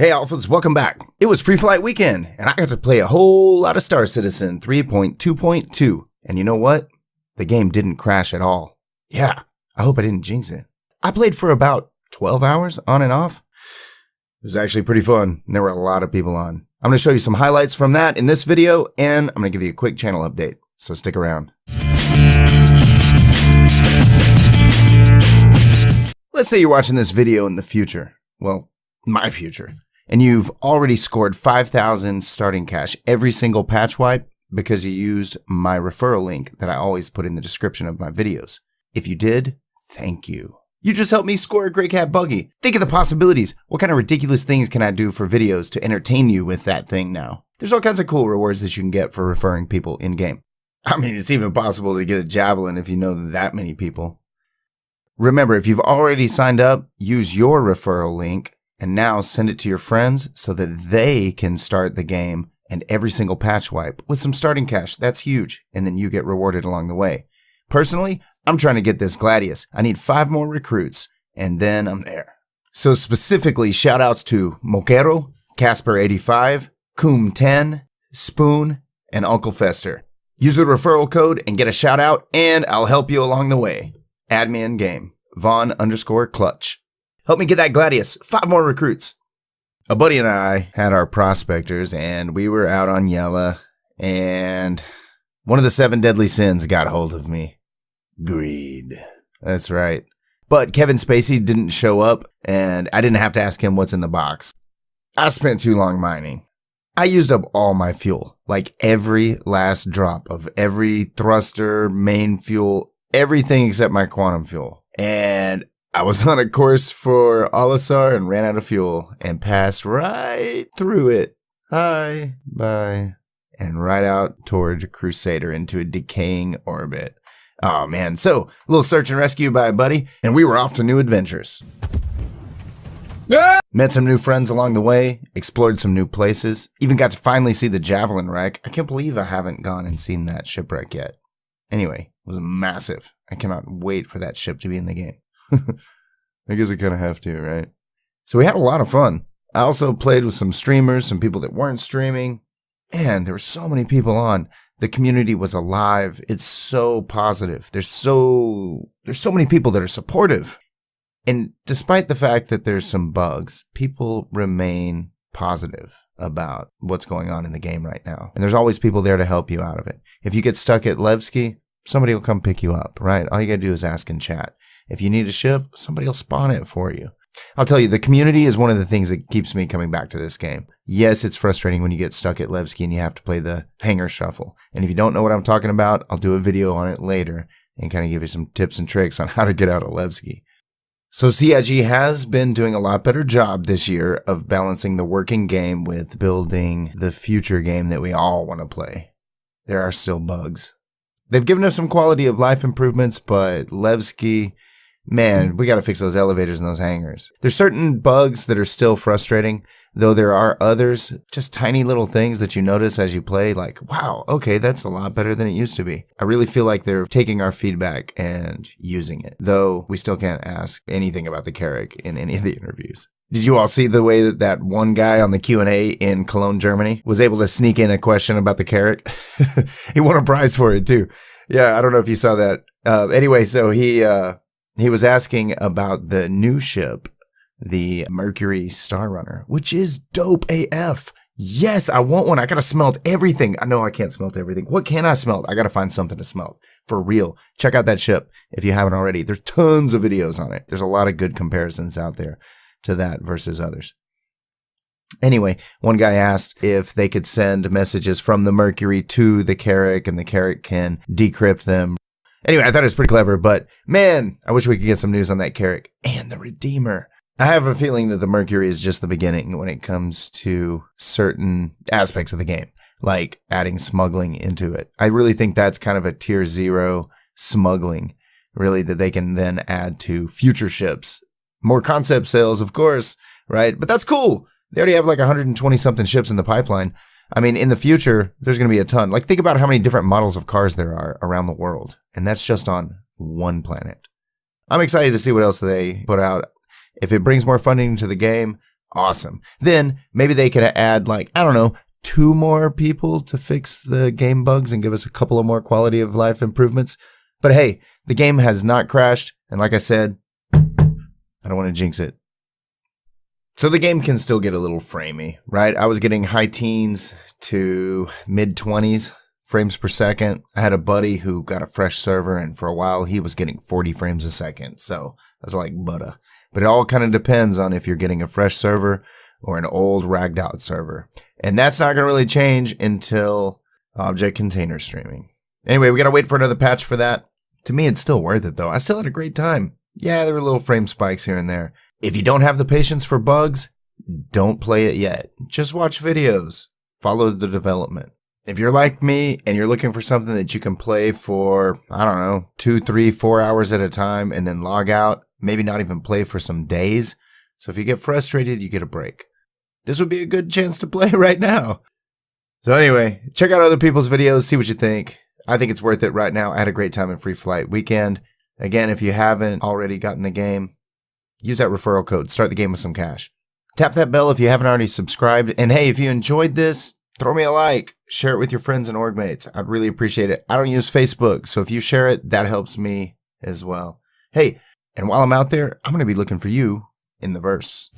Hey Alphas, welcome back. It was Free Flight Weekend, and I got to play a whole lot of Star Citizen 3.2.2. And you know what? The game didn't crash at all. Yeah, I hope I didn't jinx it. I played for about 12 hours on and off. It was actually pretty fun, and there were a lot of people on. I'm going to show you some highlights from that in this video, and I'm going to give you a quick channel update, so stick around. Let's say you're watching this video in the future. Well, my future. And you've already scored 5,000 starting cash every single patch wipe because you used my referral link that I always put in the description of my videos. If you did, thank you. You just helped me score a Grey Cat buggy. Think of the possibilities. What kind of ridiculous things can I do for videos to entertain you with that thing now? There's all kinds of cool rewards that you can get for referring people in-game. I mean, it's even possible to get a Javelin if you know that many people. Remember, if you've already signed up, use your referral link and now send it to your friends so that they can start the game and every single patch wipe with some starting cash. That's huge. And then you get rewarded along the way. Personally, I'm trying to get this Gladius. I need 5 more recruits and then I'm there. So specifically, shout outs to Moquero, Casper85, Coom10, Spoon, and Uncle Fester. Use the referral code and get a shout out and I'll help you along the way. Add me in game. Vaughn_clutch. Help me get that Gladius. 5 more recruits. A buddy and I had our prospectors and we were out on Yella and one of the 7 deadly sins got hold of me. Greed. That's right. But Kevin Spacey didn't show up and I didn't have to ask him what's in the box. I spent too long mining. I used up all my fuel, like every last drop of every thruster, main fuel, everything except my quantum fuel. And I was on a course for Olisar and ran out of fuel and passed right through it. Hi, bye. And right out toward Crusader into a decaying orbit. Oh man, so a little search and rescue by a buddy and we were off to new adventures. Met some new friends along the way, explored some new places, even got to finally see the Javelin wreck. I can't believe I haven't gone and seen that shipwreck yet. Anyway, it was massive. I cannot wait for that ship to be in the game. I guess I kind of have to, right? So we had a lot of fun. I also played with some streamers, some people that weren't streaming. Man, there were so many people on. The community was alive. It's so positive. There's so many people that are supportive. And despite the fact that there's some bugs, people remain positive about what's going on in the game right now. And there's always people there to help you out of it. If you get stuck at Levski, somebody will come pick you up, right? All you gotta do is ask in chat. If you need a ship, somebody will spawn it for you. I'll tell you, the community is one of the things that keeps me coming back to this game. Yes, it's frustrating when you get stuck at Levski and you have to play the hangar shuffle. And if you don't know what I'm talking about, I'll do a video on it later and kind of give you some tips and tricks on how to get out of Levski. So CIG has been doing a lot better job this year of balancing the working game with building the future game that we all want to play. There are still bugs. They've given us some quality of life improvements, but Levski, man, we got to fix those elevators and those hangars. There's certain bugs that are still frustrating, though there are others, just tiny little things that you notice as you play, like, wow, okay, that's a lot better than it used to be. I really feel like they're taking our feedback and using it, though we still can't ask anything about the Carrack in any of the interviews. Did you all see the way that that one guy on the Q&A in Cologne, Germany was able to sneak in a question about the Carrack? He won a prize for it too. Yeah, I don't know if you saw that. Anyway, so he was asking about the new ship, the Mercury Star Runner, which is dope AF. Yes, I want one. I gotta smelt everything. I know I can't smelt everything. What can I smelt? I gotta find something to smelt. For real. Check out that ship if you haven't already. There's tons of videos on it. There's a lot of good comparisons out there to that versus others. Anyway, one guy asked if they could send messages from the Mercury to the Carrack and the Carrack can decrypt them. Anyway, I thought it was pretty clever, but man, I wish we could get some news on that Carrack and the Redeemer. I have a feeling that the Mercury is just the beginning when it comes to certain aspects of the game, like adding smuggling into it. I really think that's kind of a tier 0 smuggling, really, that they can then add to future ships. More concept sales, of course, right? But that's cool. They already have like 120 something ships in the pipeline. I mean, in the future, there's going to be a ton. Like, think about how many different models of cars there are around the world. And that's just on one planet. I'm excited to see what else they put out. If it brings more funding to the game, Awesome. Then maybe they could add like, I don't know, 2 more people to fix the game bugs and give us a couple of more quality of life improvements. But hey, the game has not crashed. And like I said, I don't want to jinx it. So the game can still get a little framey, right? I was getting high teens to mid 20s frames per second. I had a buddy who got a fresh server, and for a while he was getting 40 frames a second. So that's like butter. But it all kind of depends on if you're getting a fresh server or an old ragged out server. And that's not going to really change until object container streaming. Anyway, we got to wait for another patch for that. To me, it's still worth it though. I still had a great time. Yeah, there were little frame spikes here and there. If you don't have the patience for bugs, don't play it yet. Just watch videos. Follow the development. If you're like me and you're looking for something that you can play for, I don't know, 2, 3, 4 hours at a time and then log out, maybe not even play for some days. So if you get frustrated, you get a break. This would be a good chance to play right now. So anyway, check out other people's videos, see what you think. I think it's worth it right now. I had a great time in Free Flight Weekend. Again, if you haven't already gotten the game, use that referral code. Start the game with some cash. Tap that bell if you haven't already subscribed. And hey, if you enjoyed this, throw me a like. Share it with your friends and org mates. I'd really appreciate it. I don't use Facebook, so if you share it, that helps me as well. Hey, and while I'm out there, I'm going to be looking for you in the verse.